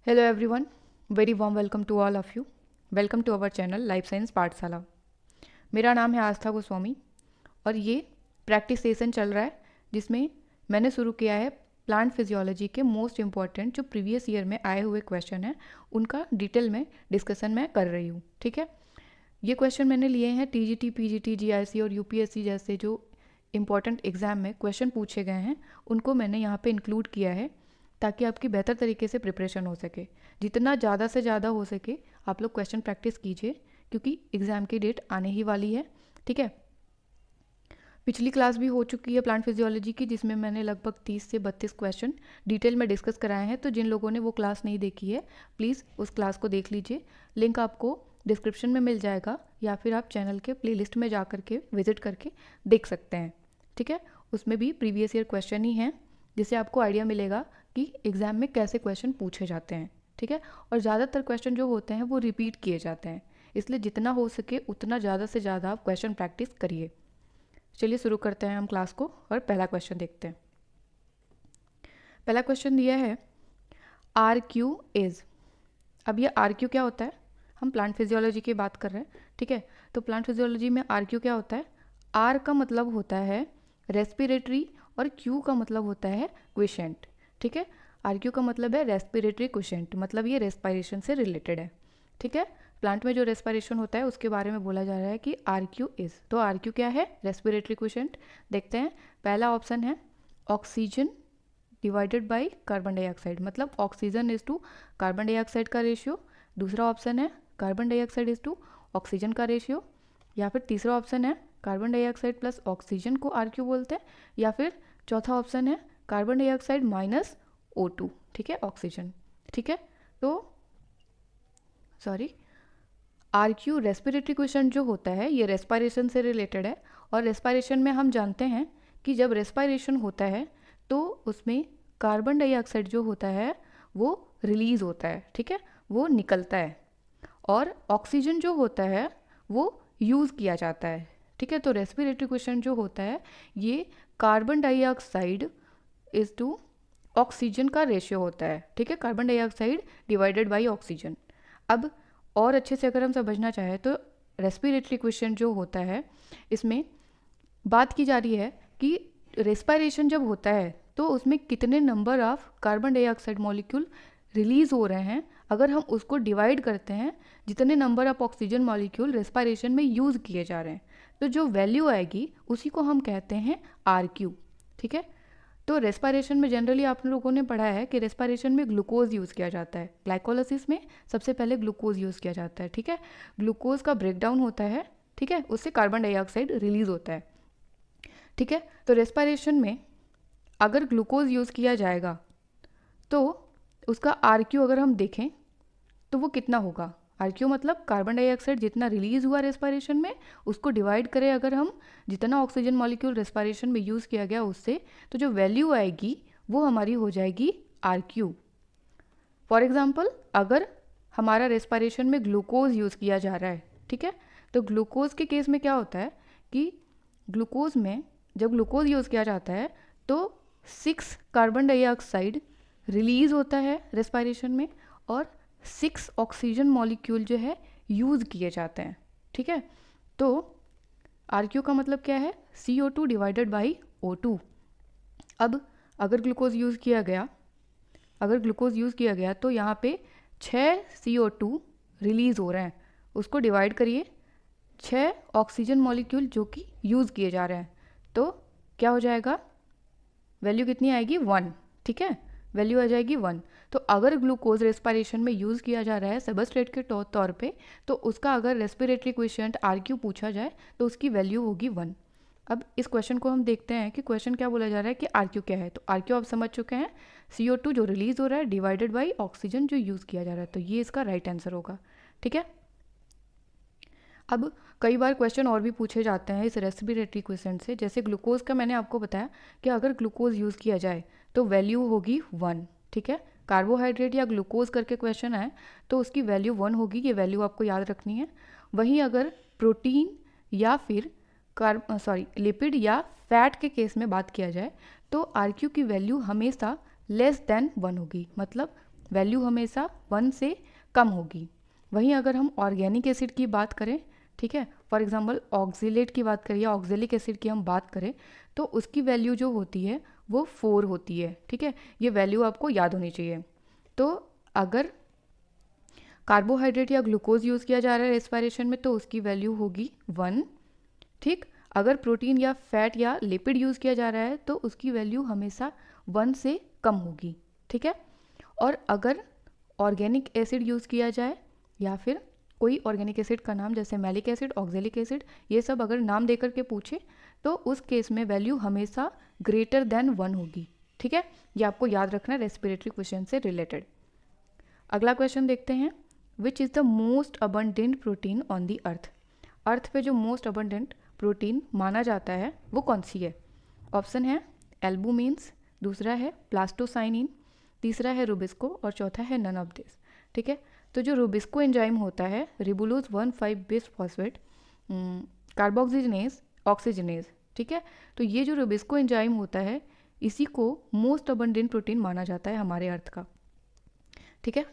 Hello everyone, very warm welcome to all of you. Welcome to our channel life science पाठशाला. मेरा नाम है आस्था गोस्वामी और ये प्रैक्टिस सेशन चल रहा है जिसमें मैंने शुरू किया है प्लांट फिजियोलॉजी के मोस्ट इम्पॉर्टेंट जो प्रीवियस ईयर में आए हुए क्वेश्चन हैं उनका डिटेल में डिस्कशन मैं कर रही हूँ. ठीक है, ये क्वेश्चन मैंने लिए हैं टीजीटी, पीजीटी, जीआईसी और यूपीएससी जैसे जो इम्पॉर्टेंट एग्जाम में क्वेश्चन पूछे गए हैं उनको मैंने यहाँ पे इंक्लूड किया है ताकि आपकी बेहतर तरीके से प्रिपरेशन हो सके. जितना ज़्यादा से ज़्यादा हो सके आप लोग क्वेश्चन प्रैक्टिस कीजिए क्योंकि एग्ज़ाम की डेट आने ही वाली है. ठीक है, पिछली क्लास भी हो चुकी है प्लांट फिजियोलॉजी की जिसमें मैंने लगभग 30 से 32 क्वेश्चन डिटेल में डिस्कस कराए हैं. तो जिन लोगों ने वो क्लास नहीं देखी है प्लीज़ उस क्लास को देख लीजिए. लिंक आपको डिस्क्रिप्शन में मिल जाएगा या फिर आप चैनल के प्लेलिस्ट में जा करके विजिट करके देख सकते हैं. ठीक है, उसमें भी प्रीवियस ईयर क्वेश्चन ही हैं जिससे आपको आइडिया मिलेगा कि एग्ज़ाम में कैसे क्वेश्चन पूछे जाते हैं. ठीक है, और ज़्यादातर क्वेश्चन जो होते हैं वो रिपीट किए जाते हैं, इसलिए जितना हो सके उतना ज़्यादा से ज़्यादा आप क्वेश्चन प्रैक्टिस करिए. चलिए शुरू करते हैं हम क्लास को और पहला क्वेश्चन देखते हैं. पहला क्वेश्चन दिया है आर क्यू इज़. अब ये आर क्यू क्या होता है? हम प्लांट फिजियोलॉजी की बात कर रहे हैं. ठीक है, तो प्लांट फिजियोलॉजी में आर क्यू क्या होता है? आर का मतलब होता है रेस्पिरेटरी और क्यू का मतलब होता है क्विशेंट. ठीक है, आर क्यू का मतलब है रेस्पिरेटरी क्विशेंट, मतलब ये रेस्पिरेशन से रिलेटेड है. ठीक है, प्लांट में जो रेस्पिरेशन होता है उसके बारे में बोला जा रहा है कि आर क्यू इज़. तो आर क्यू क्या है? Respiratory quotient. देखते हैं, पहला ऑप्शन है oxygen divided by carbon dioxide, मतलब oxygen is to carbon dioxide का रेशियो. दूसरा ऑप्शन है carbon dioxide is to oxygen का रेशियो. या फिर तीसरा ऑप्शन है कार्बन डाइऑक्साइड प्लस ऑक्सीजन को आर क्यू बोलते हैं. या फिर चौथा ऑप्शन है कार्बन डाइऑक्साइड माइनस O2. ठीक है, ऑक्सीजन. ठीक है, तो आर क्यू रेस्पिरेटरी क्वेश्चन जो होता है ये रेस्पायरेशन से रिलेटेड है. और रेस्पायरेशन में हम जानते हैं कि जब रेस्पायरेशन होता है तो उसमें कार्बन डाइऑक्साइड जो होता है वो रिलीज़ होता है. ठीक है, वो निकलता है और ऑक्सीजन जो होता है वो यूज़ किया जाता है. ठीक है, तो रेस्पिरेटरी क्वेश्चन जो होता है ये carbon dioxide is to oxygen का रेशियो होता है. ठीक है, carbon dioxide divided by oxygen. अब और अच्छे से अगर हम समझना चाहें तो रेस्पिरेटरी क्वेश्चन जो होता है इसमें बात की जा रही है कि रेस्पिरेशन जब होता है तो उसमें कितने number of carbon dioxide molecule release हो रहे हैं. अगर हम उसको डिवाइड करते हैं जितने number of oxygen molecule respiration में यूज़ किए जा रहे हैं तो जो वैल्यू आएगी उसी को हम कहते हैं आर क्यू. ठीक है, तो रेस्पिरेशन में जनरली आप लोगों ने पढ़ा है कि रेस्पिरेशन में ग्लूकोज यूज़ किया जाता है. ग्लाइकोलाइसिस में सबसे पहले ग्लूकोज यूज़ किया जाता है. ठीक है, ग्लूकोज का ब्रेकडाउन होता है. ठीक है, उससे कार्बन डाइऑक्साइड रिलीज़ होता है. ठीक है, तो रेस्पिरेशन में अगर ग्लूकोज यूज़ किया जाएगा तो उसका आर क्यू अगर हम देखें तो वो कितना होगा? आर क्यू मतलब कार्बन डाइऑक्साइड जितना रिलीज़ हुआ रेस्पिरेशन में उसको डिवाइड करें अगर हम जितना ऑक्सीजन मॉलिक्यूल रेस्पिरेशन में यूज़ किया गया उससे, तो जो वैल्यू आएगी वो हमारी हो जाएगी आर क्यू. फॉर एग्ज़ाम्पल अगर हमारा रेस्पिरेशन में ग्लूकोज यूज़ किया जा रहा है, ठीक है, तो ग्लूकोज के केस में क्या होता है कि ग्लूकोज में जब ग्लूकोज यूज़ किया जाता है तो 6 कार्बन डाइऑक्साइड रिलीज़ होता है रेस्पिरेशन में और 6 ऑक्सीजन मॉलिक्यूल जो है यूज़ किए जाते हैं. ठीक है, तो आर क्यू का मतलब क्या है? CO2 divided by O2. अब अगर ग्लूकोज यूज़ किया गया तो यहाँ पे 6 CO2 रिलीज़ हो रहे हैं, उसको डिवाइड करिए 6 ऑक्सीजन मॉलिक्यूल जो कि यूज़ किए जा रहे हैं तो क्या हो जाएगा? वैल्यू कितनी आएगी? 1. ठीक है, वैल्यू आ जाएगी 1. तो अगर ग्लूकोज रेस्पिरेशन में यूज़ किया जा रहा है सबस्ट्रेट के तौर पे तो उसका अगर रेस्पिरेटरी क्वेश्चन आर क्यू पूछा जाए तो उसकी वैल्यू होगी 1. अब इस क्वेश्चन को हम देखते हैं कि क्वेश्चन क्या बोला जा रहा है कि आर क्यू क्या है. तो आर क्यू आप समझ चुके हैं, CO2 जो रिलीज़ हो रहा है डिवाइडेड बाई ऑक्सीजन जो यूज़ किया जा रहा है. तो ये इसका राइट आंसर होगा. ठीक है, अब कई बार क्वेश्चन और भी पूछे जाते हैं इस रेस्पिरेटरी क्वेश्चन से. जैसे ग्लूकोज का मैंने आपको बताया कि अगर ग्लूकोज यूज़ किया जाए तो वैल्यू होगी 1. ठीक है, कार्बोहाइड्रेट या ग्लूकोज करके क्वेश्चन आए तो उसकी वैल्यू 1 होगी. ये वैल्यू आपको याद रखनी है. वहीं अगर प्रोटीन या फिर लिपिड या फैट के केस में बात किया जाए तो आर क्यू की वैल्यू हमेशा लेस देन 1 होगी, मतलब वैल्यू हमेशा 1 से कम होगी। वहीं अगर हम ऑर्गेनिक एसिड की बात करें, ठीक है, फॉर एग्जांपल ऑक्जेलेट की बात करें या ऑक्जेलिक एसिड की हम बात करें, तो उसकी वैल्यू जो होती है वो 4 होती है। ठीक है, ये वैल्यू आपको याद होनी चाहिए। तो अगर कार्बोहाइड्रेट या ग्लूकोज यूज़ किया जा रहा है रेस्पिरेशन में तो उसकी वैल्यू होगी 1। ठीक, अगर प्रोटीन या फैट या लिपिड यूज़ किया जा रहा है तो उसकी वैल्यू हमेशा 1 से कम होगी। ठीक है, और अगर ऑर्गेनिक एसिड यूज़ किया जाए या फिर कोई ऑर्गेनिक एसिड का नाम जैसे मैलिक एसिड, ऑक्जेलिक एसिड, ये सब अगर नाम देकर के पूछे तो उस केस में वैल्यू हमेशा ग्रेटर देन 1 होगी। ठीक है, ये आपको याद रखना है रेस्पिरेटरी क्वेश्चन से रिलेटेड। अगला क्वेश्चन देखते हैं, which is the most abundant protein on the earth. Earth पे जो मोस्ट अबंडेंट प्रोटीन माना जाता है वो कौन सी है? ऑप्शन है एल्बुमिन्स, दूसरा है प्लास्टोसाइनिन, तीसरा है रुबिस्को और चौथा है नन ऑफ दिस। ठीक है, तो जो रुबिस्को एंजाइम होता है रिबुलोज 1,5 बिस फॉस्फेट कार्बोक्सिजनेज ऑक्सीजनेज। ठीक है, तो ये जो रुबिस्को एंजाइम होता है इसी को मोस्ट अबंडेंट प्रोटीन माना जाता है हमारे अर्थ का। ठीक है,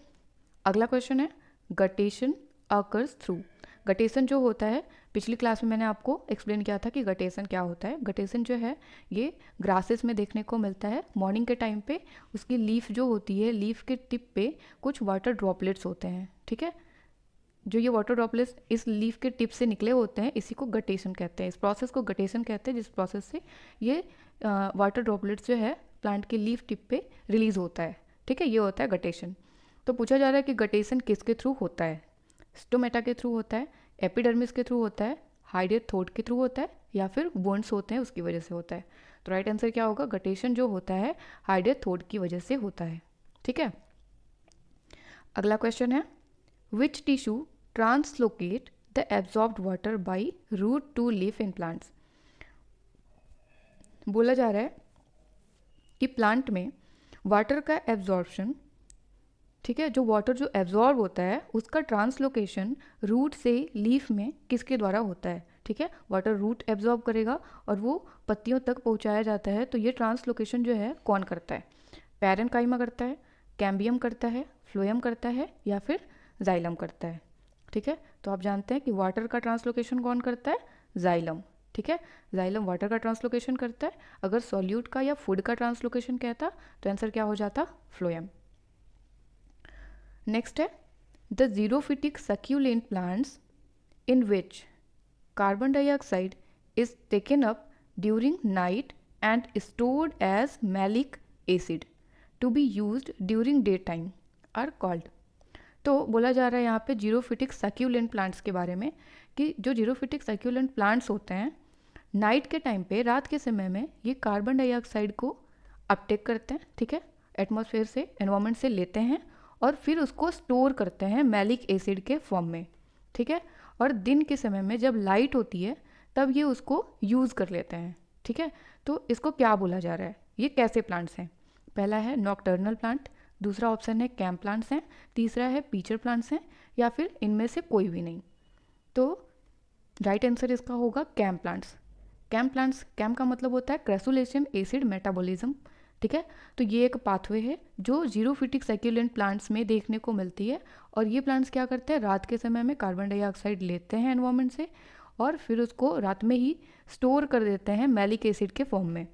अगला क्वेश्चन है, गटेशन अकर्स थ्रू। गटेशन जो होता है, पिछली क्लास में मैंने आपको एक्सप्लेन किया था कि गटेशन क्या होता है। गटेशन जो है ये ग्रासेस में देखने को मिलता है। मॉर्निंग के टाइम पे उसकी लीफ जो होती है, लीफ के टिप पे कुछ वाटर ड्रॉपलेट्स होते हैं। ठीक है, जो ये वाटर ड्रॉपलेट्स इस लीफ के टिप से निकले होते हैं इसी को गटेशन कहते हैं। इस प्रोसेस को गटेशन कहते हैं, जिस प्रोसेस से ये वाटर ड्रॉपलेट्स जो है प्लांट के लीफ टिप पे रिलीज होता है। ठीक है, ये होता है गटेशन। तो पूछा जा रहा है कि गटेशन किसके थ्रू होता है? स्टोमेटा के थ्रू होता है, एपिडर्मिस के थ्रू होता है, हाइडियर थ्रोट के थ्रू होता है या फिर वुंड्स होते हैं उसकी वजह से होता है। तो राइट आंसर क्या होगा? गटेशन जो होता है हाइडियर थ्रोट की वजह से होता है। ठीक है, अगला क्वेश्चन है, which tissue translocate the absorbed water by root to leaf in plants. बोला जा रहा है कि प्लांट में वाटर का एब्जॉर्प्शन, ठीक है, जो वाटर जो एब्जॉर्ब होता है उसका ट्रांसलोकेशन रूट से लीफ में किसके द्वारा होता है? ठीक है, वाटर रूट एब्जॉर्ब करेगा और वो पत्तियों तक पहुंचाया जाता है। तो ये ट्रांसलोकेशन जो है कौन करता है? पैरेन्काइमा करता है, कैम्बियम करता है, फ्लोएम करता है या फिर जाइलम करता है। ठीक है, तो आप जानते हैं कि वाटर का ट्रांसलोकेशन कौन करता है? जाइलम। ठीक है, जाइलम वाटर का ट्रांसलोकेशन करता है। अगर सॉल्यूट का या फूड का ट्रांसलोकेशन कहता तो आंसर क्या हो जाता? फ्लोएम। नेक्स्ट है, the xerophytic succulent plants in which carbon dioxide is taken up during night and stored as malic acid to be used during day time are called. तो बोला जा रहा है यहाँ पे जीरोफिटिक सक्यूलेंट प्लांट्स के बारे में कि जो जीरोफिटिक सक्यूलेंट प्लांट्स होते हैं नाइट के टाइम पे, रात के समय में ये कार्बन डाइऑक्साइड को अपटेक करते हैं। ठीक है, एटमॉस्फेयर से, एनवायरनमेंट से लेते हैं और फिर उसको स्टोर करते हैं मैलिक एसिड के फॉर्म में। ठीक है, और दिन के समय में जब लाइट होती है तब ये उसको यूज़ कर लेते हैं। ठीक है, तो इसको क्या बोला जा रहा है? ये कैसे प्लांट्स हैं? पहला है नॉकटर्नल प्लांट, दूसरा ऑप्शन है कैम्प प्लांट्स हैं, तीसरा है पीचर प्लांट्स हैं या फिर इनमें से कोई भी नहीं। तो राइट आंसर इसका होगा camp plants. Camp plants, camp का मतलब होता है क्रेसुलेशन एसिड मेटाबॉलिज्म। ठीक है, तो ये एक पाथवे है जो जीरोफिटिक सक्यूलेंट प्लांट्स में देखने को मिलती है और ये प्लांट्स क्या करते हैं? रात के समय में कार्बन डाइऑक्साइड लेते हैं एनवायरनमेंट से और फिर उसको रात में ही स्टोर कर देते हैं मैलिक एसिड के फॉर्म में,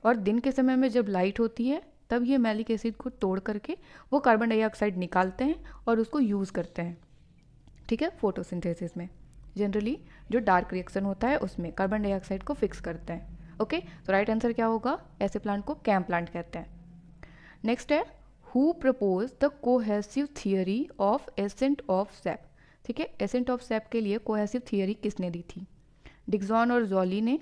और दिन के समय में जब लाइट होती है तब ये मैलिक एसिड को तोड़ करके वो कार्बन डाइऑक्साइड निकालते हैं और उसको यूज़ करते हैं। ठीक है, फोटोसिंथेसिस में जनरली जो डार्क रिएक्शन होता है उसमें कार्बन डाइऑक्साइड को फिक्स करते हैं। ओके, तो राइट आंसर क्या होगा? ऐसे प्लांट को कैम्प प्लांट कहते हैं। नेक्स्ट है, who propose the cohesive theory of ascent of SAP. ठीक है, एसेंट ऑफ सैप के लिए कोहेसिव थियरी किसने दी थी? डिक्सन और जॉली ने।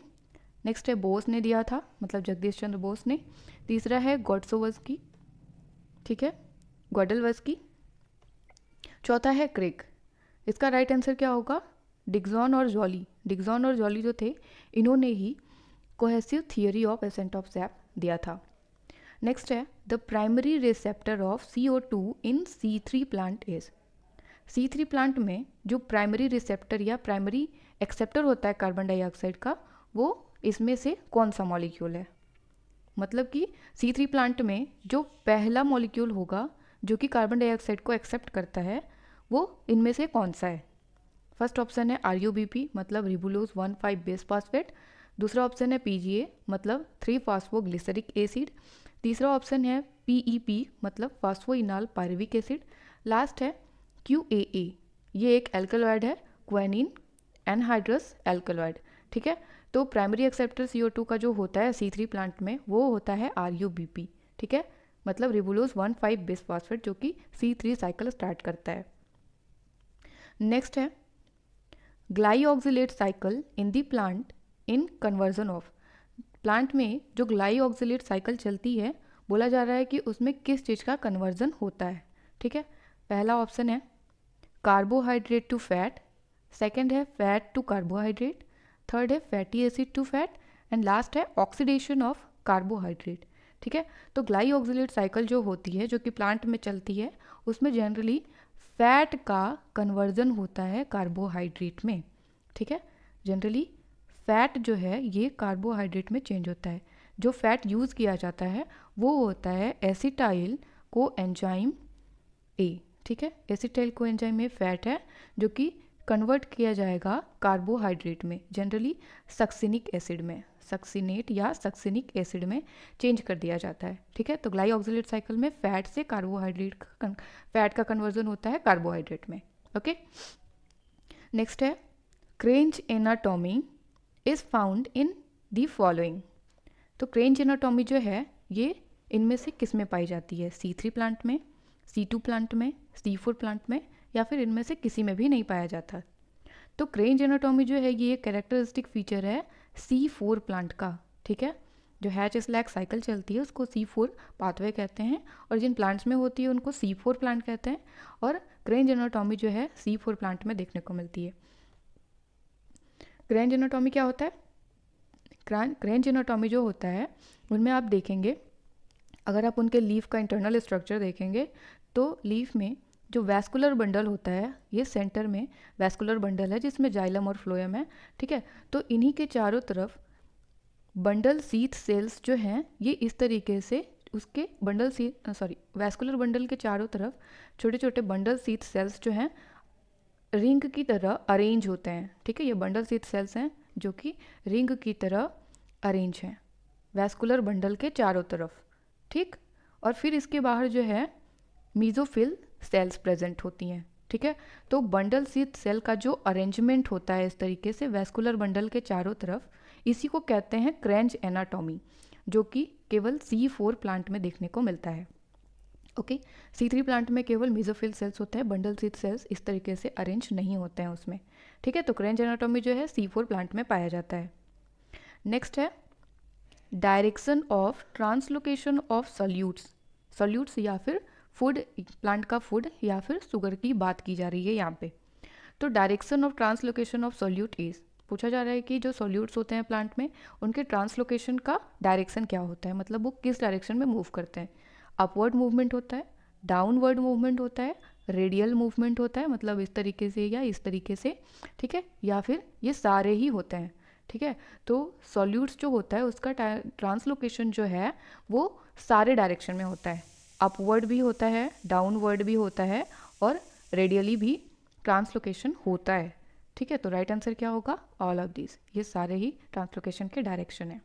नेक्स्ट है बोस ने दिया था, मतलब जगदीश चंद्र बोस ने। तीसरा है गॉडसोवस्की, ठीक है, गॉडलवस्की। चौथा है क्रिक। इसका राइट आंसर क्या होगा? डिक्सन और जॉली। डिक्सन और जॉली जो थे इन्होंने ही cohesive theory of ascent of sap दिया था। नेक्स्ट है, the primary receptor of CO2 in C3 plant is. C3 plant में जो प्राइमरी रिसेप्टर या प्राइमरी एक्सेप्टर होता है कार्बन डाइऑक्साइड का, वो इसमें से कौन सा मॉलिक्यूल है? मतलब कि C3 प्लांट में जो पहला मॉलिक्यूल होगा जो कि कार्बन डाइऑक्साइड को एक्सेप्ट करता है वो इनमें से कौन सा है? फर्स्ट ऑप्शन है RUBP मतलब रिबुलोज 1,5 बेस फॉस्फेट। दूसरा ऑप्शन है PGA मतलब 3 फास्फोग्लिसरिक एसिड। तीसरा ऑप्शन है PEP मतलब फास्फोइनाल पायरुविक एसिड। लास्ट है QAA, ये एक एल्कलॉइड है, क्वेनिन एनहाइड्रस एल्कलॉइड। ठीक है, तो प्राइमरी एक्सेप्टर CO2 का जो होता है C3 प्लांट में वो होता है RUBP। ठीक है, मतलब रिबुलोज 1,5 बेस फॉस्फेट जो कि C3 साइकिल स्टार्ट करता है। नेक्स्ट है glyoxylate cycle in the plant in conversion of. Plant में जो ग्लाइऑक्सिलेट साइकिल चलती है, बोला जा रहा है कि उसमें किस चीज़ का कन्वर्जन होता है। ठीक है, पहला ऑप्शन है कार्बोहाइड्रेट टू फैट, सेकंड है फैट टू कार्बोहाइड्रेट, थर्ड है fatty acid to fat and last है ऑक्सीडेशन ऑफ कार्बोहाइड्रेट। ठीक है, तो ग्लाइऑक्सिलेट साइकिल जो होती है जो कि प्लांट में चलती है उसमें जनरली फैट का कन्वर्जन होता है कार्बोहाइड्रेट में। ठीक है, जनरली फैट जो है ये कार्बोहाइड्रेट में चेंज होता है। जो फैट यूज़ किया जाता है वो होता है एसिटाइल कोएंजाइम A। ठीक है, एसिटाइल कोएंजाइम में फैट है जो कि कन्वर्ट किया जाएगा कार्बोहाइड्रेट में, जनरली सक्सिनिक एसिड में, सक्सिनेट या सक्सिनिक एसिड में चेंज कर दिया जाता है। ठीक है, तो ग्लाइऑक्सिलेट साइकिल में फैट से कार्बोहाइड्रेट फैट का कन्वर्जन होता है कार्बोहाइड्रेट में। ओके, नेक्स्ट है Kranz anatomy is found in the following. तो क्रेंच एनाटॉमी जो है ये इनमें से किस में पाई जाती है? C3 प्लांट में, C2 प्लांट में, C4 प्लांट में या फिर इनमें से किसी में भी नहीं पाया जाता। तो क्रेंच एनाटॉमी जो है ये एक कैरेक्टरिस्टिक फीचर है C4 प्लांट का। ठीक है, जो हैच स्लैग साइकिल चलती है उसको C4 पाथवे कहते हैं और जिन प्लांट्स में होती है उनको C4 प्लांट कहते हैं और क्रेंच एनाटॉमी जो है C4 प्लांट में देखने को मिलती है। क्रेंच एनाटॉमी क्या होता है? क्रेंच एनाटॉमी जो होता है उनमें आप देखेंगे, अगर आप उनके लीफ का इंटरनल स्ट्रक्चर देखेंगे तो लीफ में जो वैस्कुलर बंडल होता है, ये सेंटर में वैस्कुलर बंडल है जिसमें जाइलम और फ्लोएम है। ठीक है, तो इन्हीं के चारों तरफ बंडल सीथ सेल्स जो हैं ये इस तरीके से उसके वैस्कुलर बंडल के चारों तरफ छोटे छोटे बंडल सीथ सेल्स जो हैं रिंग की तरह अरेंज होते हैं। ठीक है, ये बंडल सीथ सेल्स हैं जो कि रिंग की तरह अरेंज हैं वैस्कुलर बंडल के चारों तरफ। ठीक, और फिर इसके बाहर जो है मीजोफिल सेल्स प्रेजेंट होती हैं। ठीक है, तो बंडल सीथ सेल का जो अरेंजमेंट होता है इस तरीके से वैस्कुलर बंडल के चारों तरफ, इसी को कहते हैं क्रेंच एनाटॉमी, जो कि केवल C4 प्लांट में देखने को मिलता है। ओके, C3 प्लांट में केवल मीजोफिल सेल्स होते हैं, बंडल सीथ सेल्स इस तरीके से अरेंज नहीं होते हैं उसमें। ठीक है, तो क्रेंच एनाटॉमी जो है C4 प्लांट में पाया जाता है। नेक्स्ट है direction of translocation of solutes या फिर फूड, प्लांट का फूड या फिर शुगर की बात की जा रही है यहाँ पे। तो direction of translocation of solute is, पूछा जा रहा है कि जो सॉल्यूट्स होते हैं प्लांट में उनके ट्रांसलोकेशन का डायरेक्शन क्या होता है, मतलब वो किस डायरेक्शन में मूव करते हैं। अपवर्ड मूवमेंट होता है, डाउनवर्ड मूवमेंट होता है, रेडियल मूवमेंट होता है मतलब इस तरीके से या इस तरीके से। ठीक है, या फिर ये सारे ही होते हैं। ठीक है, तो सॉल्यूट्स जो होता है उसका ट्रांसलोकेशन जो है वो सारे डायरेक्शन में होता है, अपवर्ड भी होता है, डाउनवर्ड भी होता है और रेडियली भी ट्रांसलोकेशन होता है। ठीक है, तो राइट आंसर क्या होगा? ऑल ऑफ दिस, ये सारे ही ट्रांसलोकेशन के डायरेक्शन है।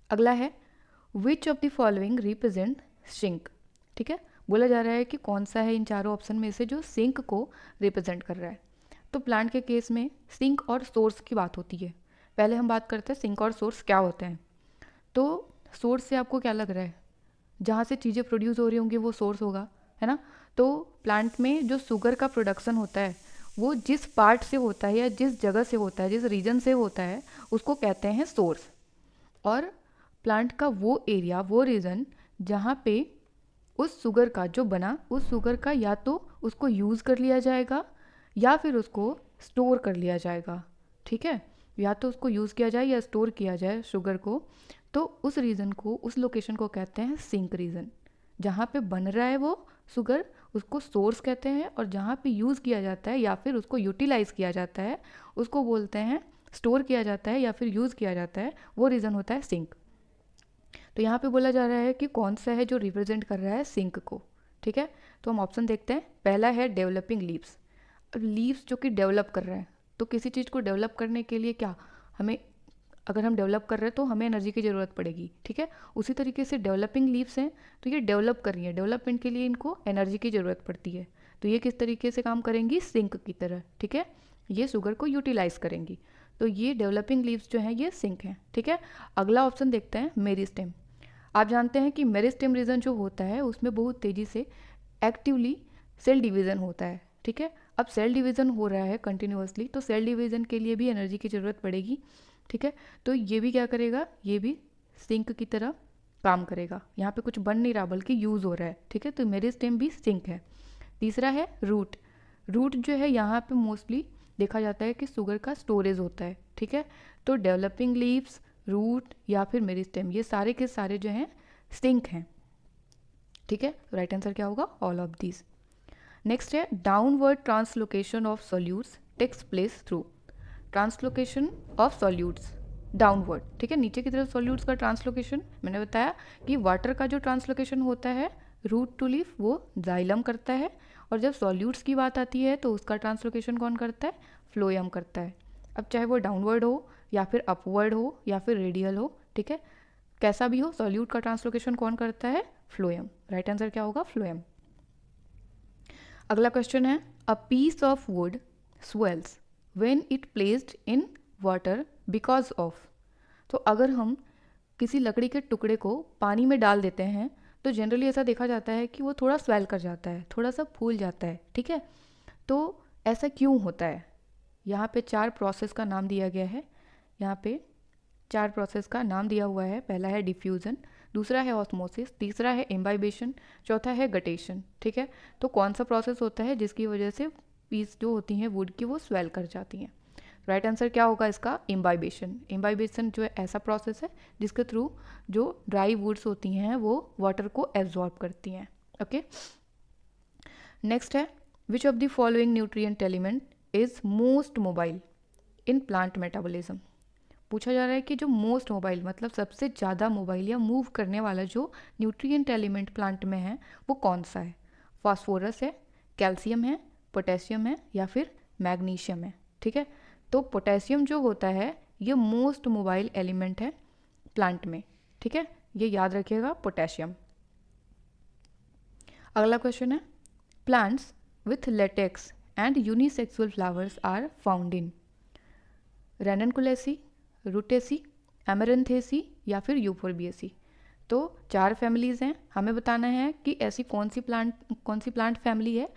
अगला है which of the following represent sink. ठीक है, बोला जा रहा है कि कौन सा है इन चारों ऑप्शन में से जो सिंक को रिप्रेजेंट कर रहा है। तो प्लांट के केस में सिंक और सोर्स की बात होती है। पहले हम बात करते हैं सिंक और सोर्स क्या होते हैं। तो सोर्स से आपको क्या लग रहा है? जहाँ से चीज़ें प्रोड्यूस हो रही होंगी वो सोर्स होगा, है ना। तो प्लांट में जो शुगर का प्रोडक्शन होता है वो जिस पार्ट से होता है या जिस जगह से होता है, जिस रीजन से होता है, उसको कहते हैं सोर्स। और प्लांट का वो एरिया, वो रीजन जहाँ पे उस शुगर का जो बना, उस शुगर का या तो उसको यूज़ कर लिया जाएगा या फिर उसको स्टोर कर लिया जाएगा। ठीक है, या तो उसको यूज़ किया जाए या स्टोर किया जाए शुगर को, तो उस रीजन को, उस लोकेशन को कहते हैं सिंक रीजन। जहाँ पे बन रहा है वो शुगर उसको सोर्स कहते हैं और जहाँ पे यूज़ किया जाता है या फिर उसको यूटिलाइज़ किया जाता है उसको बोलते हैं, स्टोर किया जाता है या फिर यूज़ किया जाता है, वो रीज़न होता है सिंक। तो यहाँ पे बोला जा रहा है कि कौन सा है जो रिप्रेजेंट कर रहा है सिंक को। ठीक है। तो हम ऑप्शन देखते हैं। पहला है डेवलपिंग लीव्स। अब लीव्स जो कि डेवलप कर रहे हैं, तो किसी चीज़ को डेवलप करने के लिए क्या हमें, अगर हम डेवलप कर रहे हैं तो हमें एनर्जी की ज़रूरत पड़ेगी, ठीक है। उसी तरीके से डेवलपिंग लीव्स हैं तो ये डेवलप कर रही है, डेवलपमेंट के लिए इनको एनर्जी की ज़रूरत पड़ती है। तो ये किस तरीके से काम करेंगी, सिंक की तरह, ठीक है। ये शुगर को यूटिलाइज करेंगी। तो ये डेवलपिंग लीव्स जो हैं ये सिंक हैं, ठीक है। अगला ऑप्शन देखते हैं, मेरिस्टेम। आप जानते हैं कि मेरिस्टेम रीजन जो होता है उसमें बहुत तेज़ी से एक्टिवली सेल डिवीज़न होता है, ठीक है। अब सेल डिवीज़न हो रहा है कंटिन्यूअसली, तो सेल डिवीज़न के लिए भी एनर्जी की ज़रूरत पड़ेगी, ठीक है। तो ये भी क्या करेगा, ये भी सिंक की तरह काम करेगा। यहाँ पे कुछ बन नहीं रहा बल्कि यूज़ हो रहा है, ठीक है। तो मेरिस्टेम भी सिंक है। तीसरा है रूट। रूट जो है यहाँ पे मोस्टली देखा जाता है कि शुगर का स्टोरेज होता है, ठीक है। तो डेवलपिंग लीव्स, रूट या फिर मेरिस्टेम, ये सारे के सारे जो हैं सिंक हैं, ठीक है। राइट आंसर क्या होगा, ऑल ऑफ दीज। नेक्स्ट है downward translocation of solutes takes place through. Translocation of solutes downward, ठीक है, नीचे की तरफ सॉल्यूट्स का ट्रांसलोकेशन मैंने बताया कि वाटर का जो ट्रांसलोकेशन होता है रूट टू लीफ वो जाइलम करता है, और जब सॉल्यूट्स की बात आती है तो उसका ट्रांसलोकेशन कौन करता है, फ्लोएम करता है। अब चाहे वो डाउनवर्ड हो या फिर अपवर्ड हो या फिर रेडियल हो, ठीक है, कैसा भी हो, सॉल्यूट का ट्रांसलोकेशन कौन करता है, फ्लोएम। राइट आंसर क्या होगा, फ्लोएम। अगला क्वेश्चन है, a piece of wood swells when it placed in water because of. तो अगर हम किसी लकड़ी के टुकड़े को पानी में डाल देते हैं तो जनरली ऐसा देखा जाता है कि वो थोड़ा स्वेल कर जाता है, थोड़ा सा फूल जाता है, ठीक है। तो ऐसा क्यों होता है, यहाँ पे 4 प्रोसेस का नाम दिया गया है। यहाँ पे 4 प्रोसेस का नाम दिया हुआ है। पहला है डिफ्यूज़न, दूसरा है ऑस्मोसिस, तीसरा है इम्बाइबेशन, चौथा है गटेशन, ठीक है। तो कौन सा प्रोसेस होता है जिसकी वजह से पीस जो होती हैं वुड की वो स्वेल कर जाती हैं। राइट आंसर क्या होगा इसका, इम्बाइबेशन। इम्बाइबेशन जो है ऐसा प्रोसेस है जिसके थ्रू जो ड्राई वुड्स होती हैं वो वाटर को एब्जॉर्ब करती हैं, ओके। नेक्स्ट है, which of the following nutrient element is most mobile in plant metabolism. पूछा जा रहा है कि जो मोस्ट मोबाइल मतलब सबसे ज़्यादा मोबाइल या मूव करने वाला जो न्यूट्रिएंट एलिमेंट प्लांट में है वो कौन सा है। फास्फोरस है, कैल्शियम है, पोटेशियम है या फिर मैग्नीशियम है, ठीक है। तो पोटेशियम जो होता है ये मोस्ट मोबाइल एलिमेंट है प्लांट में, ठीक है, ये याद रखिएगा, पोटेशियम। अगला क्वेश्चन है, plants with latex and unisexual flowers are found in Ranunculaceae, Rutaceae, Amaranthaceae या फिर यूफोर्बिएसी। तो 4 फैमिलीज़ हैं, हमें बताना है कि ऐसी कौन सी प्लांट फैमिली है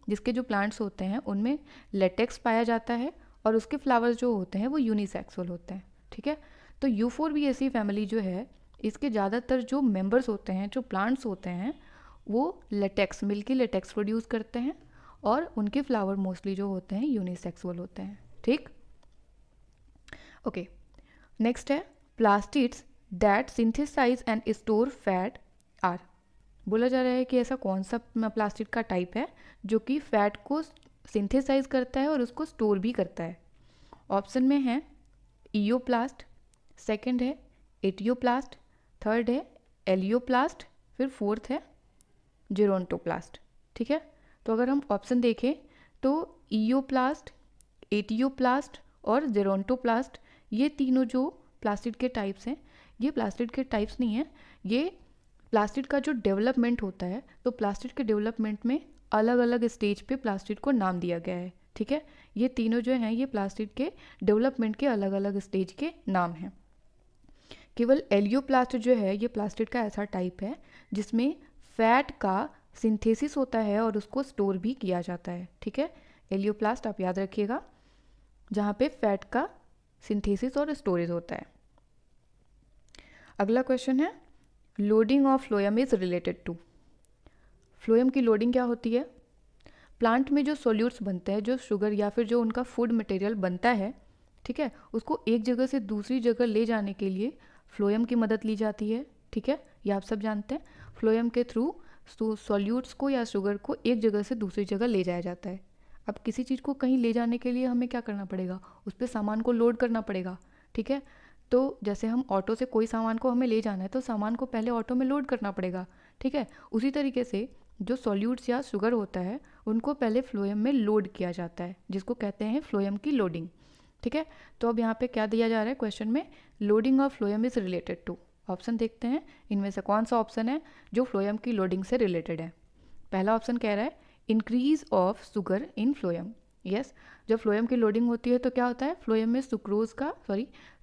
जिसके जो प्लांट्स होते हैं उनमें लेटेक्स पाया जाता है और उसके फ्लावर्स जो होते हैं वो यूनिसेक्सुअल होते हैं, ठीक है। तो यूफोर्बिएसी फैमिली जो है इसके ज़्यादातर जो मेंबर्स होते हैं, जो प्लांट्स होते हैं वो लेटेक्स, मिल्की लेटेक्स प्रोड्यूस करते हैं और उनके फ्लावर मोस्टली जो होते हैं यूनिसेक्सुअल होते हैं, ठीक। ओके, नेक्स्ट है, plastids that synthesize and store fat are. बोला जा रहा है कि ऐसा कौन सा प्लास्टिड का टाइप है जो कि फैट को सिंथेसाइज करता है और उसको स्टोर भी करता है। ऑप्शन में है ईओप्लास्ट, सेकंड है एटियोप्लास्ट, थर्ड है एलियोप्लास्ट, फिर फोर्थ है जेरोंटोप्लास्ट, ठीक है। तो अगर हम ऑप्शन देखें तो ईओप्लास्ट, एटियोप्लास्ट और जेरोंटोप्लास्ट, ये तीनों जो प्लास्टिड के टाइप्स हैं ये प्लास्टिड के टाइप्स नहीं हैं, ये प्लास्टिड का जो डेवलपमेंट होता है। तो प्लास्टिड के डेवलपमेंट में अलग अलग स्टेज पे प्लास्टिड को नाम दिया गया है, ठीक है। ये तीनों जो हैं ये प्लास्टिड के डेवलपमेंट के अलग अलग स्टेज के नाम हैं। केवल एलियोप्लास्ट जो है ये प्लास्टिड का ऐसा टाइप है जिसमें फैट का सिंथेसिस होता है और उसको स्टोर भी किया जाता है, ठीक है। एलियोप्लास्ट आप याद रखिएगा, जहाँ पे फैट का सिंथेसिस और स्टोरेज होता है। अगला क्वेश्चन है, loading of phloem is related to. Phloem की लोडिंग क्या होती है, प्लांट में जो सॉल्यूट्स बनते हैं, जो शुगर या फिर जो उनका फूड मटेरियल बनता है, ठीक है, उसको एक जगह से दूसरी जगह ले जाने के लिए फ्लोएम की मदद ली जाती है, ठीक है, ये आप सब जानते हैं। फ्लोएम के थ्रू सॉल्यूट्स को या शुगर को एक जगह से दूसरी जगह ले जाया जाता है। अब किसी चीज़ को कहीं ले जाने के लिए हमें क्या करना पड़ेगा, उस पर सामान को लोड करना पड़ेगा, ठीक है। तो जैसे हम ऑटो से कोई सामान को हमें ले जाना है तो सामान को पहले ऑटो में लोड करना पड़ेगा, ठीक है। उसी तरीके से जो सॉल्यूट्स या शुगर होता है उनको पहले फ्लोएम में लोड किया जाता है, जिसको कहते हैं फ्लोएम की लोडिंग, ठीक है। तो अब यहाँ पे क्या दिया जा रहा है क्वेश्चन में, loading of phloem is related to. Option देखते हैं इनमें से कौन सा ऑप्शन है जो फ्लोएम की लोडिंग से रिलेटेड है। पहला ऑप्शन कह रहा है increase of sugar in phloem. Yes, जब फ्लोएम की लोडिंग होती है तो क्या होता है, फ्लोएम में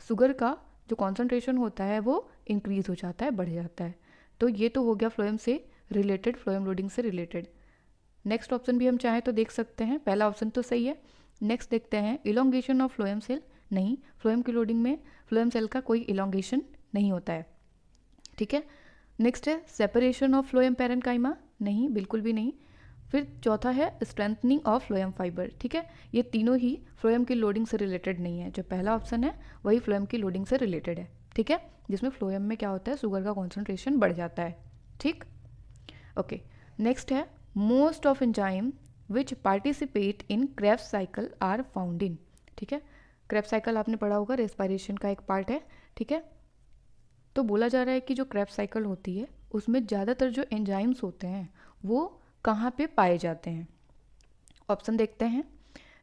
शुगर का जो कॉन्सेंट्रेशन होता है वो इंक्रीज हो जाता है, बढ़ जाता है। तो ये तो हो गया फ्लोएम से रिलेटेड, फ्लोएम लोडिंग से रिलेटेड। नेक्स्ट ऑप्शन भी हम चाहें तो देख सकते हैं, पहला ऑप्शन तो सही है। नेक्स्ट देखते हैं इलोंगेशन ऑफ फ्लोएम सेल। नहीं, फ्लोएम की लोडिंग में फ्लोएम सेल का कोई इलोंगेशन नहीं होता है, ठीक है। नेक्स्ट है सेपरेशन ऑफ फ्लोएम पैरेन्काइमा। नहीं, बिल्कुल भी नहीं। फिर चौथा है स्ट्रेंथनिंग ऑफ फ्लोएम फाइबर, ठीक है। ये तीनों ही फ्लोएम की लोडिंग से रिलेटेड नहीं है। जो पहला ऑप्शन है वही फ्लोएम की लोडिंग से रिलेटेड है, ठीक है, जिसमें फ्लोएम में क्या होता है, शुगर का कॉन्सेंट्रेशन बढ़ जाता है, ठीक। ओके, नेक्स्ट है most of enzyme which participate in Krebs cycle are found in, ठीक है। क्रेब्स साइकिल आपने पढ़ा होगा, रेस्पिरेशन का एक पार्ट है, ठीक है। तो बोला जा रहा है कि जो क्रेब्स साइकिल होती है उसमें ज़्यादातर जो एंजाइम्स होते हैं वो कहाँ पे पाए जाते हैं। ऑप्शन देखते हैं,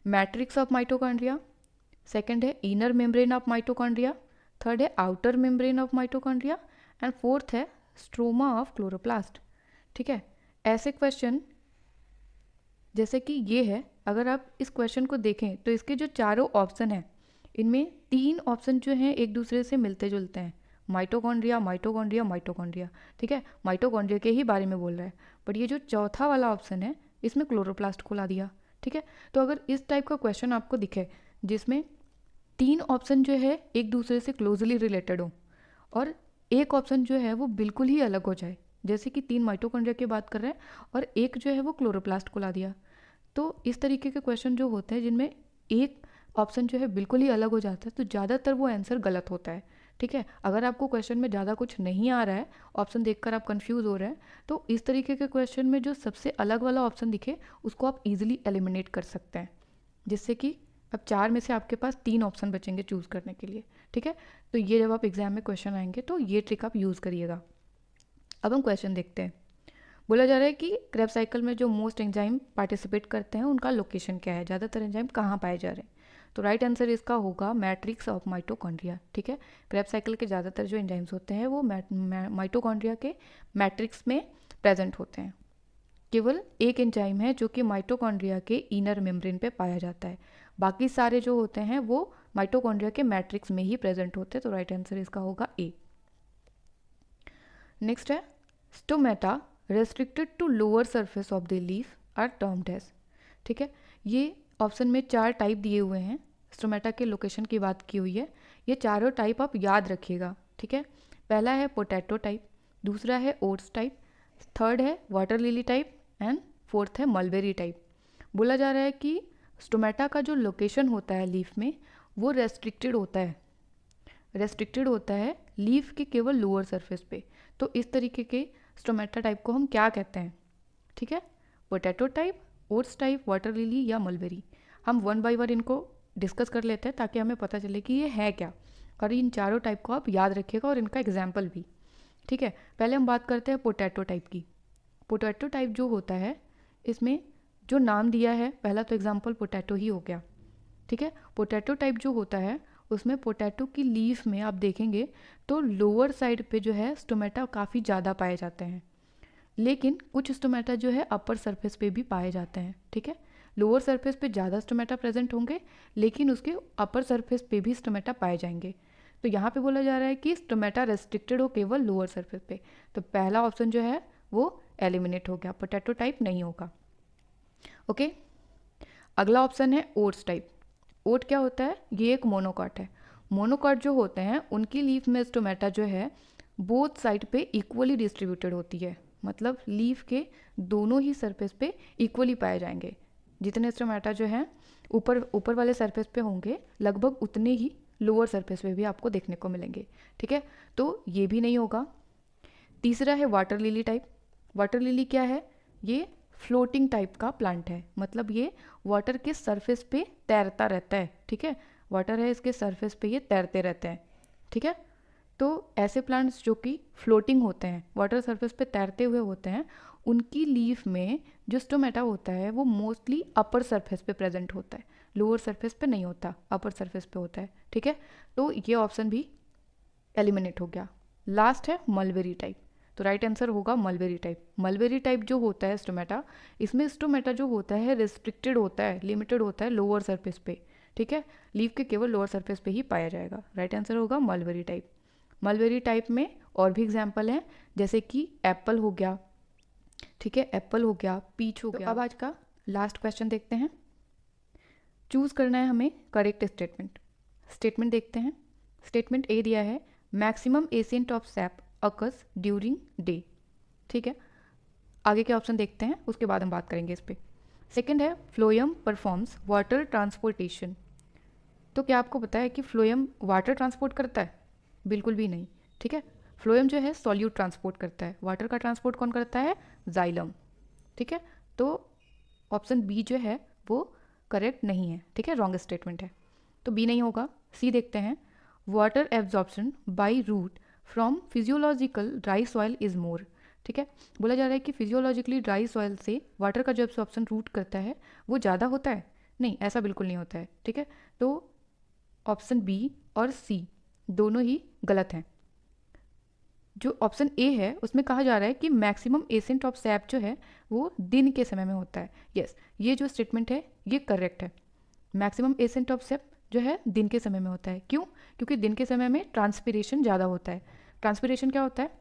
मैट्रिक्स ऑफ माइटोकॉन्ड्रिया, सेकंड है inner membrane of mitochondria, third है outer membrane of mitochondria and fourth है स्ट्रोमा ऑफ क्लोरोप्लास्ट, ठीक है। ऐसे क्वेश्चन जैसे कि ये है, अगर आप इस क्वेश्चन को देखें तो इसके जो चारों ऑप्शन हैं इनमें 3 ऑप्शन जो हैं एक दूसरे से मिलते जुलते हैं, माइटोकॉन्ड्रिया माइटोकॉन्ड्रिया माइटोकॉन्ड्रिया, ठीक है, माइटोकॉन्ड्रिया के ही बारे में बोल रहा है। बट ये जो चौथा वाला ऑप्शन है इसमें क्लोरोप्लास्ट को ला दिया, ठीक है। तो अगर इस टाइप का क्वेश्चन आपको दिखे जिसमें 3 ऑप्शन जो है एक दूसरे से क्लोजली रिलेटेड हो और एक ऑप्शन जो है वो बिल्कुल ही अलग हो जाए, जैसे कि 3 माइटोकॉन्ड्रिया की बात कर रहे हैं और एक जो है वो क्लोरोप्लास्ट को ला दिया, तो इस तरीके के क्वेश्चन जो होते हैं जिनमें एक ऑप्शन जो है बिल्कुल ही अलग हो जाता है तो ज़्यादातर वो आंसर गलत होता है, ठीक है। अगर आपको क्वेश्चन में ज़्यादा कुछ नहीं आ रहा है, ऑप्शन देखकर आप कंफ्यूज हो रहे हैं, तो इस तरीके के क्वेश्चन में जो सबसे अलग वाला ऑप्शन दिखे उसको आप इजीली एलिमिनेट कर सकते हैं, जिससे कि अब 4 में से आपके पास 3 ऑप्शन बचेंगे चूज़ करने के लिए, ठीक है। तो ये जब आप एग्जाम में क्वेश्चन आएंगे तो ये ट्रिक आप यूज़ करिएगा। अब हम क्वेश्चन देखते हैं। बोला जा रहा है कि क्रेब्स साइकिल में जो मोस्ट एंजाइम पार्टिसिपेट करते हैं उनका लोकेशन क्या है, ज़्यादातर एंजाइम कहाँ पाए जा रहे हैं। तो राइट आंसर इसका होगा मैट्रिक्स ऑफ माइटोकॉन्ड्रिया, ठीक है। क्रेब्स साइकिल के ज़्यादातर जो एंजाइम्स होते हैं वो माइटोकॉन्ड्रिया के मैट्रिक्स में प्रेजेंट होते हैं। केवल एक एंजाइम है जो कि माइटोकॉन्ड्रिया के इनर मेम्ब्रेन पे पाया जाता है, बाकी सारे जो होते हैं वो माइटोकॉन्ड्रिया के मैट्रिक्स में ही प्रेजेंट होते हैं। तो राइट आंसर इसका होगा ए। नेक्स्ट है stomata restricted to lower surface of the leaf are termed as, ठीक है। ये ऑप्शन में 4 टाइप दिए हुए हैं, स्टोमेटा के लोकेशन की बात की हुई है। ये चारों टाइप आप याद रखिएगा, ठीक है। पहला है पोटैटो टाइप, दूसरा है ओट्स टाइप, थर्ड है water lily type and fourth है मलबेरी टाइप। बोला जा रहा है कि स्टोमेटा का जो लोकेशन होता है लीफ में वो रेस्ट्रिक्टेड होता है लीफ के केवल लोअर सरफेस पे। तो इस तरीके के स्टोमेटा टाइप को हम क्या कहते हैं, ठीक है, potato type, oats type, water lily या मलबेरी। हम 1 बाय 1 इनको डिस्कस कर लेते हैं ताकि हमें पता चले कि ये है क्या, और इन चारों टाइप को आप याद रखिएगा और इनका एग्जाम्पल भी, ठीक है। पहले हम बात करते हैं पोटैटो टाइप की। पोटैटो टाइप जो होता है इसमें जो नाम दिया है, पहला तो एग्जाम्पल पोटैटो ही हो गया, ठीक है। पोटैटो टाइप जो होता है उसमें पोटैटो की लीफ में आप देखेंगे तो लोअर साइड पे जो है स्टोमेटा काफ़ी ज़्यादा पाए जाते हैं, लेकिन कुछ स्टोमेटा जो है अपर सरफेस पे भी पाए जाते हैं, ठीक है। लोअर सरफेस पे ज़्यादा स्टोमेटा प्रेजेंट होंगे लेकिन उसके अपर सरफेस पे भी स्टोमेटा पाए जाएंगे। तो यहाँ पे बोला जा रहा है कि स्टोमेटा रेस्ट्रिक्टेड हो केवल लोअर सरफेस पे, तो पहला ऑप्शन जो है वो एलिमिनेट हो गया, पोटैटो टाइप नहीं होगा। ओके, अगला ऑप्शन है ओट्स टाइप। ओट क्या होता है, ये एक मोनोकॉट है। मोनोकॉट जो होते हैं उनकी लीफ में स्टोमेटा जो है बोथ साइड पे इक्वली डिस्ट्रीब्यूटेड होती है, मतलब लीफ के दोनों ही सरफेस पे इक्वली पाए जाएंगे। जितने स्टोमेटा जो हैं ऊपर वाले सरफेस पे होंगे लगभग उतने ही लोअर सरफेस पे भी आपको देखने को मिलेंगे, ठीक है। तो ये भी नहीं होगा। तीसरा है water lily type. Water lily क्या है, ये फ्लोटिंग टाइप का प्लांट है, मतलब ये वाटर के सरफेस पे तैरता रहता है, ठीक है। वाटर है इसके सरफेस पे, ये तैरते रहते हैं, ठीक है। तो ऐसे प्लांट्स जो कि फ्लोटिंग होते हैं, वाटर सरफेस पे तैरते हुए होते हैं, उनकी लीफ में जो स्टोमेटा होता है वो मोस्टली अपर सरफेस पे प्रेजेंट होता है, लोअर सरफेस पे नहीं होता, अपर सरफेस पे होता है। ठीक है, तो ये ऑप्शन भी एलिमिनेट हो गया। लास्ट है मलबेरी टाइप, तो राइट आंसर होगा मलबेरी टाइप। मलबेरी टाइप जो होता है स्टोमेटा, इसमें स्टोमेटा जो होता है रिस्ट्रिक्टेड होता है, लिमिटेड होता है लोअर सरफेस पे। ठीक है, लीफ के केवल लोअर सरफेस पे ही पाया जाएगा। राइट आंसर होगा मलबेरी टाइप। मलबेरी टाइप में और भी एग्जाम्पल हैं, जैसे कि एप्पल हो गया, ठीक है, एप्पल हो गया, पीच हो गया। अब आज का लास्ट क्वेश्चन देखते हैं। चूज करना है हमें करेक्ट स्टेटमेंट। स्टेटमेंट देखते हैं। स्टेटमेंट ए दिया है maximum accent of SAP occurs during day. ठीक है, आगे के ऑप्शन देखते हैं, उसके बाद हम बात करेंगे इस पर। सेकेंड है फ्लोएम परफॉर्म्स वाटर ट्रांसपोर्टेशन। तो क्या आपको पता है कि फ्लोएम वाटर ट्रांसपोर्ट करता है? बिल्कुल भी नहीं। ठीक है, फ्लोएम जो है सॉल्यूट ट्रांसपोर्ट करता है, वाटर का ट्रांसपोर्ट कौन करता है? जाइलम। ठीक है, तो ऑप्शन बी जो है वो करेक्ट नहीं है। ठीक है, रॉन्ग स्टेटमेंट है, तो बी नहीं होगा। सी देखते हैं। Water absorption by root from physiological dry soil is more. ठीक है, बोला जा रहा है कि फिजियोलॉजिकली ड्राई सॉइल से वाटर का जो एब्जॉर्प्शन रूट करता है वो ज़्यादा होता है। नहीं, ऐसा बिल्कुल नहीं होता है। ठीक है, तो ऑप्शन बी और सी दोनों ही गलत हैं। जो ऑप्शन ए है उसमें कहा जा रहा है कि मैक्सिमम एसेंट ऑफ सैप जो है वो दिन के समय में होता है। यस, ये जो स्टेटमेंट है ये करेक्ट है। मैक्सिमम एसेंट ऑफ सैप जो है दिन के समय में होता है। क्यों? क्योंकि दिन के समय में ट्रांसपिरेशन ज़्यादा होता है। ट्रांसपिरेशन क्या होता है?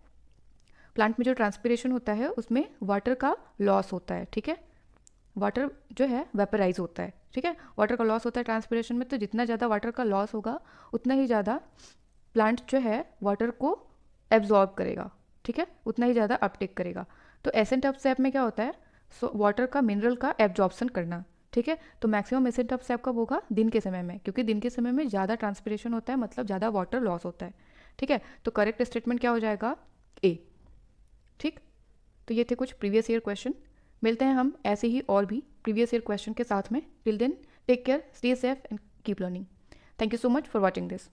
प्लांट में जो ट्रांसपिरेशन होता है उसमें वाटर का लॉस होता है। ठीक है, वाटर जो है वेपराइज होता है। ठीक है, वाटर का लॉस होता है ट्रांसपिरेशन में, तो जितना ज़्यादा वाटर का लॉस होगा उतना ही ज़्यादा प्लांट जो है वाटर को एब्जॉर्ब करेगा। ठीक है, उतना ही ज़्यादा अपटेक करेगा। तो एसेंट ऑफ सैप में क्या होता है? वाटर का मिनरल का एब्जॉर्प्शन करना। ठीक है, तो मैक्सिमम एसेंट ऑफ सैप कब होगा? दिन के समय में, क्योंकि दिन के समय में ज़्यादा ट्रांसपिरेशन होता है, मतलब ज़्यादा वाटर लॉस होता है। ठीक है, तो करेक्ट स्टेटमेंट क्या हो जाएगा? ए। ठीक, तो ये थे कुछ प्रीवियस ईयर क्वेश्चन। मिलते हैं हम ऐसे ही और भी प्रीवियस ईयर क्वेश्चन के साथ में। Till then take care, stay safe and keep learning. Thank you so much for watching this.